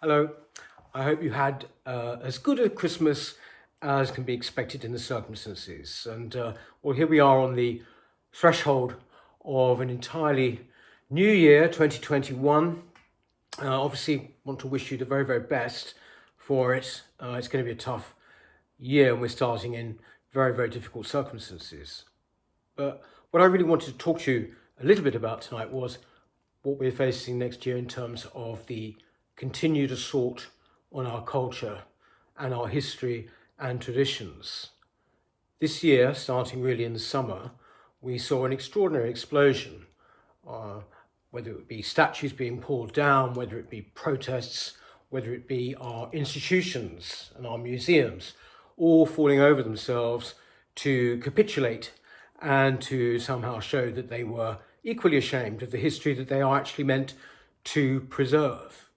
Hello, I hope you had as good a Christmas as can be expected in the circumstances. Well, here we are on the threshold of an entirely new year, 2021. Obviously, want to wish you the very, very best for it. It's going to be a tough year and we're starting in very, very difficult circumstances. But what I really wanted to talk to you a little bit about tonight was what we're facing next year in terms of the continued assault on our culture and our history and traditions. This year, starting really in the summer, we saw an extraordinary explosion, whether it be statues being pulled down, whether it be protests, whether it be our institutions and our museums, all falling over themselves to capitulate and to somehow show that they were equally ashamed of the history that they are actually meant to preserve.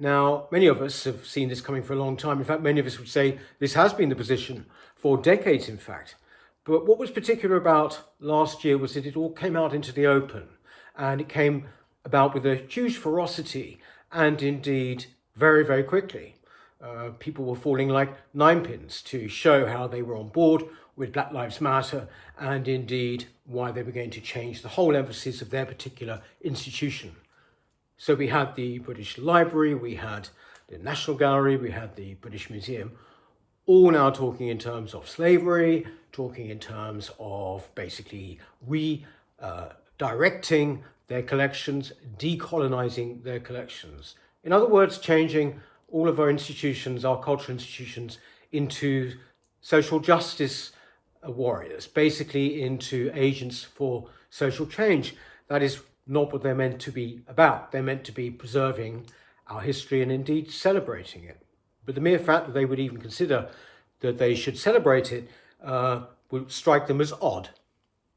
Now, many of us have seen this coming for a long time. In fact, many of us would say this has been the position for decades, in fact. But what was particular about last year was that it all came out into the open, and it came about with a huge ferocity and indeed very, very quickly. People were falling like ninepins to show how they were on board with Black Lives Matter and indeed why they were going to change the whole emphasis of their particular institution. So we had the British Library, we had the National Gallery, we had the British Museum, all now talking in terms of slavery, talking in terms of basically redirecting their collections, decolonizing their collections. In other words, changing all of our institutions, our cultural institutions, into social justice warriors, basically into agents for social change. That is not what they're meant to be about. They're meant to be preserving our history and indeed celebrating it. But the mere fact that they would even consider that they should celebrate it would strike them as odd.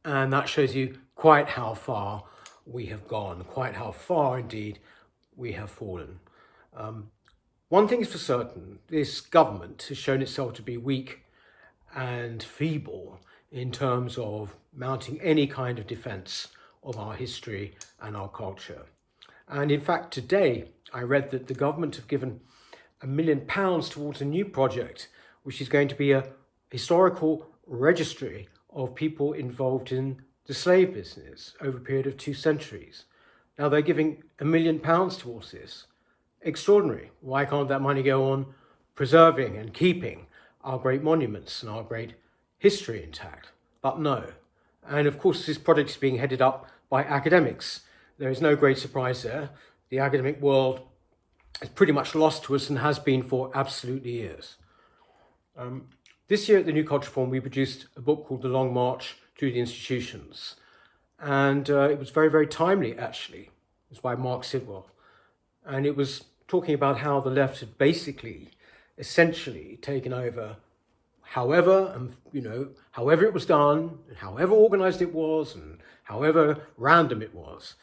And that shows you quite how far we have gone, quite how far indeed we have fallen. One thing is for certain, this government has shown itself to be weak and feeble in terms of mounting any kind of defence of our history and our culture. And in fact, today I read that the government have given £1 million towards a new project, which is going to be a historical registry of people involved in the slave business over a period of 2 centuries. Now they're giving £1 million towards this. Extraordinary. Why can't that money go on preserving and keeping our great monuments and our great history intact? But no. And of course, this project is being headed up by academics. There is no great surprise there. The academic world is pretty much lost to us and has been for absolutely years. This year at the New Culture Forum, we produced a book called The Long March Through the Institutions. And it was very, very timely, actually. It was by Mark Sidwell. And it was talking about how the left had basically, essentially taken over however it was done, and however organised it was, and however random it was.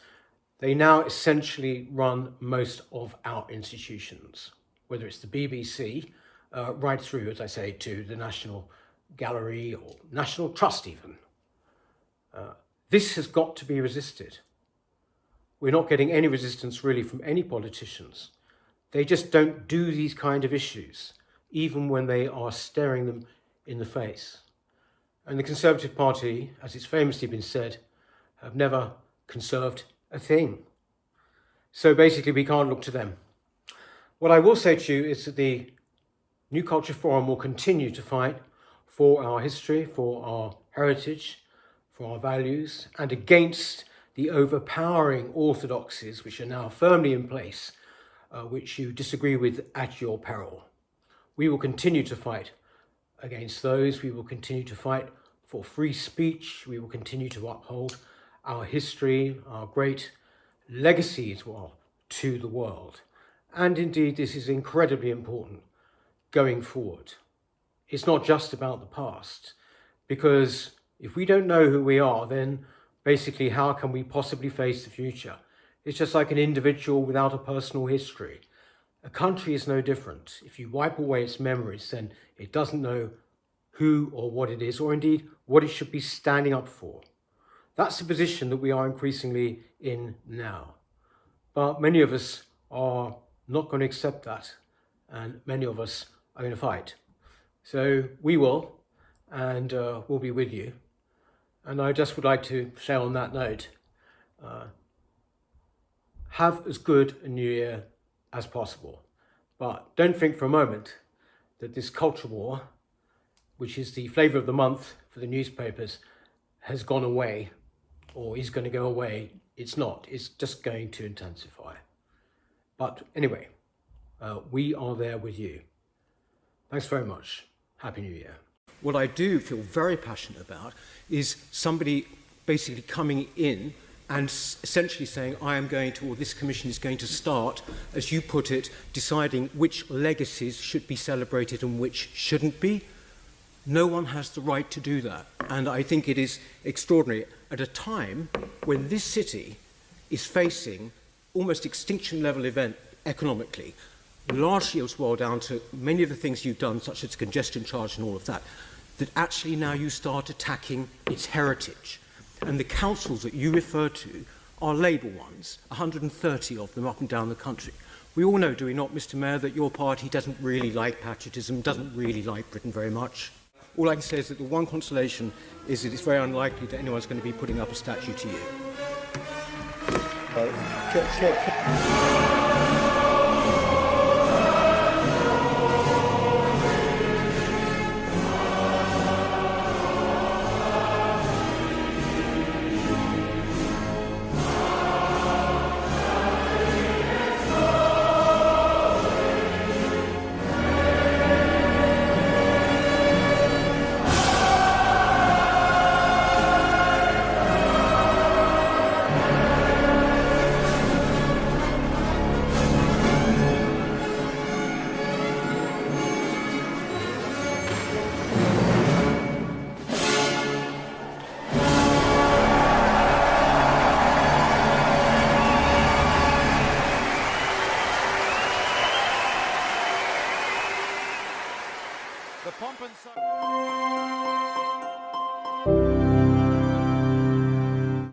They now essentially run most of our institutions, whether it's the BBC, right through, as I say, to the National Gallery or National Trust even. This has got to be resisted. We're not getting any resistance really from any politicians. They just don't do these kind of issues, even when they are staring them in the face. And the Conservative Party, as it's famously been said, have never conserved a thing. So basically we can't look to them. What I will say to you is that the New Culture Forum will continue to fight for our history, for our heritage, for our values, and against the overpowering orthodoxies which are now firmly in place, which you disagree with at your peril. We will continue to fight against those. We will continue to fight for free speech. We will continue to uphold our history, our great legacies to the world. And indeed, this is incredibly important going forward. It's not just about the past, because if we don't know who we are, then basically how can we possibly face the future? It's just like an individual without a personal history. A country is no different. If you wipe away its memories, then it doesn't know who or what it is, or indeed what it should be standing up for. That's the position that we are increasingly in now. But many of us are not going to accept that, and many of us are going to fight. So we will, and we'll be with you. And I just would like to say on that note, have as good a New Year as possible. But don't think for a moment that this culture war, which is the flavour of the month for the newspapers, has gone away or is going to go away. It's not. It's just going to intensify. But anyway, we are there with you. Thanks very much. Happy New Year. What I do feel very passionate about is somebody basically coming in and essentially saying, I am going to, or this commission is going to start, as you put it, deciding which legacies should be celebrated and which shouldn't be. No one has the right to do that. And I think it is extraordinary at a time when this city is facing almost extinction level event economically, largely as well down to many of the things you've done, such as congestion charge and all of that, that actually now you start attacking its heritage. And the councils that you refer to are Labour ones, 130 of them up and down the country. We all know, do we not, Mr. Mayor, that your party doesn't really like patriotism, doesn't really like Britain very much. All I can say is that the one consolation is that it's very unlikely that anyone's going to be putting up a statue to you. The pomp and